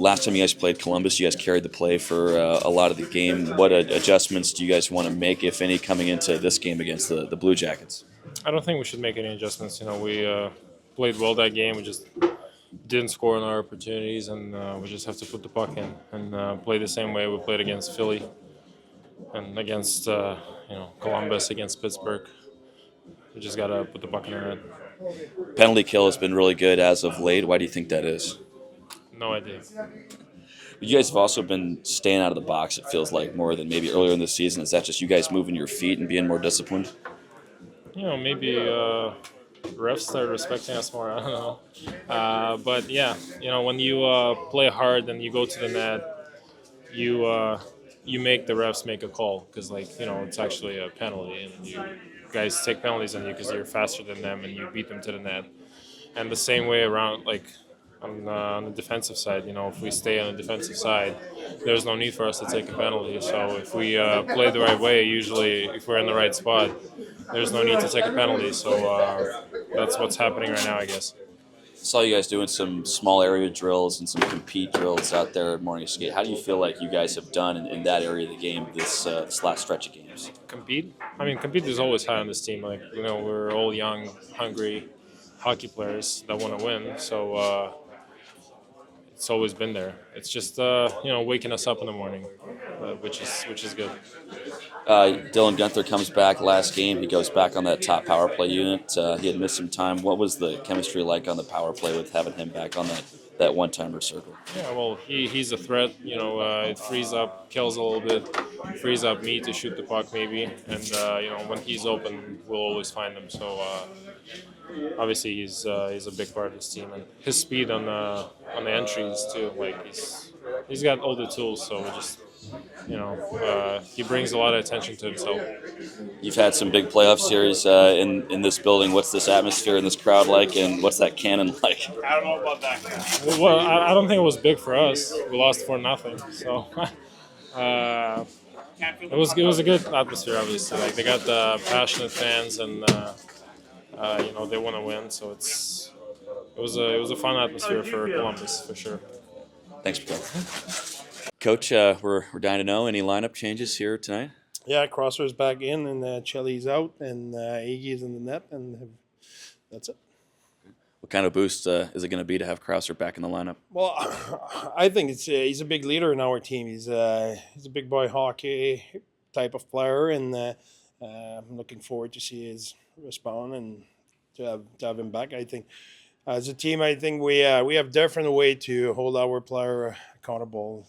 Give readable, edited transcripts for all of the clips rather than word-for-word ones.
last time you guys played Columbus, you guys carried the play for a lot of the game. What adjustments do you guys want to make, if any, coming into this game against the Blue Jackets? I don't think we should make any adjustments. We played well that game. We just didn't score on our opportunities, and we just have to put the puck in and play the same way we played against Philly and against Columbus, against Pittsburgh. We just gotta put the puck in the net. Penalty kill has been really good as of late. Why do you think that is? No idea. You guys have also been staying out of the box, it feels like, more than maybe earlier in the season. Is that just you guys moving your feet and being more disciplined? Maybe refs start respecting us more. I don't know. But yeah, when you play hard and you go to the net, you make the refs make a call because it's actually a penalty, and you guys take penalties on you because you're faster than them and you beat them to the net. And the same way around, on the defensive side, if we stay on the defensive side, there's no need for us to take a penalty. So if we play the right way, usually if we're in the right spot, there's no need to take a penalty. So that's what's happening right now, I guess. Saw you guys doing some small area drills and some compete drills out there at Morning Skate. How do you feel like you guys have done in that area of the game this last stretch of games? Compete? Compete is always high on this team. We're all young, hungry hockey players that want to win. So it's always been there. It's just waking us up in the morning, which is good. Dylan Guenther comes back last game. He goes back on that top power play unit. He had missed some time. What was the chemistry like on the power play with having him back on that one-timer circle? Yeah, well, he's a threat. It frees up Kells a little bit, frees up me to shoot the puck maybe, and when he's open, we'll always find him. So obviously he's a big part of this team, and his speed on the entries too. He's got all the tools. So we just he brings a lot of attention to himself. You've had some big playoff series in this building. What's this atmosphere and this crowd like, and what's that cannon like? I don't know about that. Well, I don't think it was big for us. We lost 4-0, so it was a good atmosphere. Obviously, they got the passionate fans, and they want to win. So it was a fun atmosphere for Columbus for sure. Thanks for coming. Coach, we're dying to know, any lineup changes here tonight? Yeah, Crosser's back in, and Chelly's out, and Iggy's in the net, and that's it. What kind of boost is it going to be to have Krauser back in the lineup? Well, I think he's a big leader in our team. He's a big boy hockey type of player, and I'm looking forward to see his respond and to have him back. I think as a team, I think we have different way to hold our player accountable.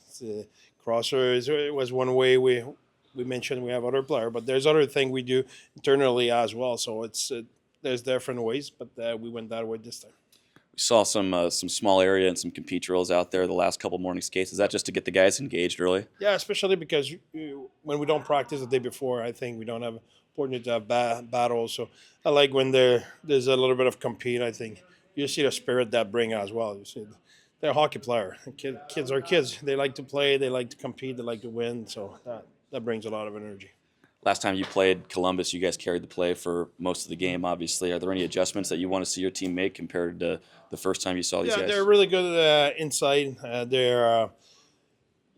Crosser was one way we mentioned we have other player, but there's other thing we do internally as well. So there's different ways, but we went that way this time. We saw some small area and some compete drills out there the last couple morning skates. Is that just to get the guys engaged early? Yeah, especially because when we don't practice the day before, I think we don't have opportunity to have battles. So I like when there's a little bit of compete. I think you see the spirit that bring as well. You see, they're a hockey player. Kids are kids. They like to play. They like to compete. They like to win. So that brings a lot of energy. Last time you played Columbus, you guys carried the play for most of the game, obviously. Are there any adjustments that you want to see your team make compared to the first time you saw these guys? Yeah, they're really good inside.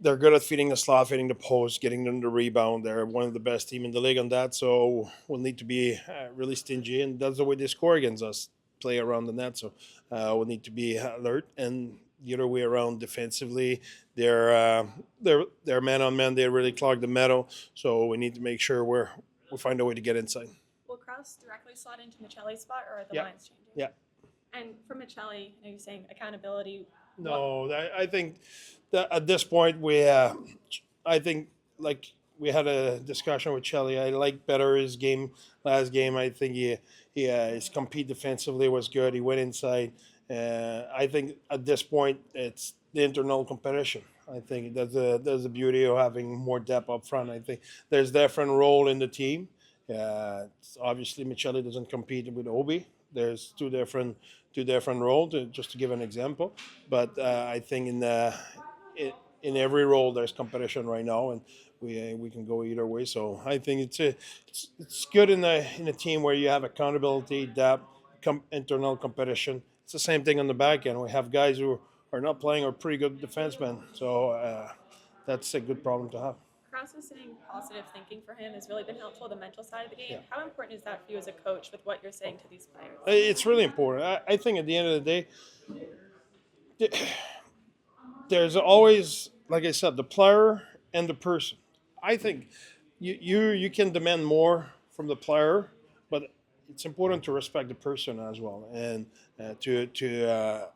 They're good at feeding the slot, feeding the post, getting them the rebound. They're one of the best team in the league on that. So we'll need to be really stingy, and that's the way they score against us, play around the net. So we'll need to be alert, and the other way around defensively, they're man on man. They really clog the middle, so we need to make sure we find a way to get inside. Will Kraus directly slot into Michelli's spot, or are the lines changing? Yeah. And for Michelli, you're saying accountability. No, I think that at this point I think we had a discussion with Chelly. I like better his game last game. I think his compete defensively was good. He went inside. I think at this point it's the internal competition. I think there's the beauty of having more depth up front. I think there's different role in the team. Obviously, Michelli doesn't compete with Obi. There's two different roles. Just to give an example, but I think in every role there's competition right now, and we can go either way. So I think it's good in a team where you have accountability, depth, internal competition. It's the same thing on the back end. We have guys who are not playing are pretty good defensemen. So that's a good problem to have. Cross was saying positive thinking for him has really been helpful, the mental side of the game. Yeah. How important is that for you as a coach with what you're saying to these players? It's really important. I think at the end of the day, there's always, like I said, the player and the person. I think you can demand more from the player, but it's important to respect the person as well, and to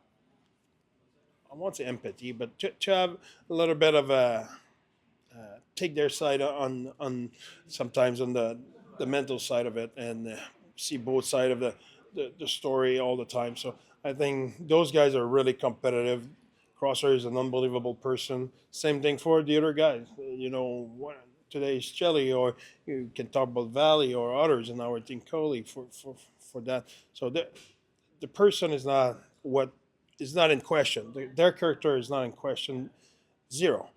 I won't say empathy, but to have a little bit of a take their side on sometimes on the mental side of it, and see both side of the story all the time. So I think those guys are really competitive. Crosser is an unbelievable person. Same thing for the other guys. Today's Chelly, or you can talk about Valley or others in our team, Coley for that. So the person is not in question. Their character is not in question. Zero.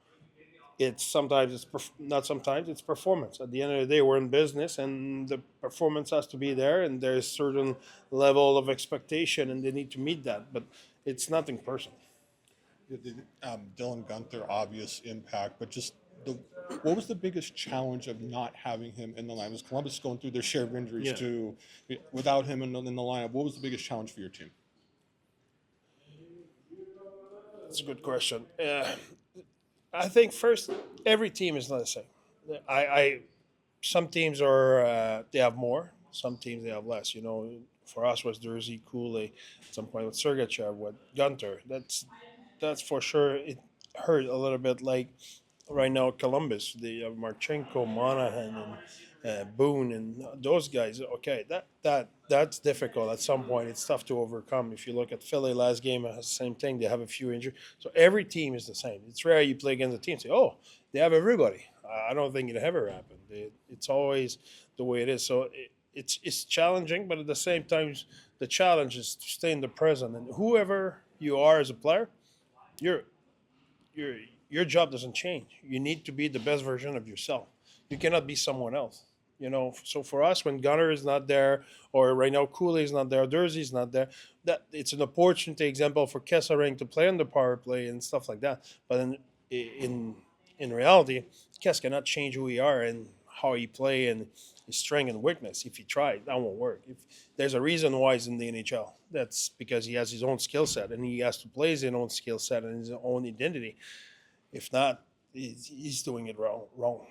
It's sometimes not sometimes it's performance. At the end of the day, we're in business, and the performance has to be there, and there's certain level of expectation, and they need to meet that. But it's nothing personal. Dylan Guenther, obvious impact, but just what was the biggest challenge of not having him in the lineup? Was Columbus going through their share of injuries too? Without him in the lineup, what was the biggest challenge for your team? That's a good question. I think first, every team is not the same. Some teams are they have more. Some teams they have less. For us was Jersey, Cooley, at some point with Sergachev, with Gunter. That's for sure. It hurt a little bit. Like right now, Columbus, the Marchenko, Monahan, and Boone, and those guys. Okay, that's difficult. At some point, it's tough to overcome. If you look at Philly last game, the same thing. They have a few injuries. So every team is the same. It's rare you play against a team and say, "Oh, they have everybody." I don't think it ever happened. It's always the way it is. So it's challenging, but at the same time, the challenge is to stay in the present. And whoever you are as a player, your your job doesn't change. You need to be the best version of yourself. You cannot be someone else. So for us, when Gunner is not there, or right now Cooley is not there, Dursey's not there, that it's an opportunity example for Kesselring to play on the power play and stuff like that. But in reality, Kess cannot change who he are and how he play and his strength and weakness. If he tried, that won't work. If there's a reason why he's in the NHL, that's because he has his own skill set and he has to play his own skill set and his own identity. If not, he's doing it wrong.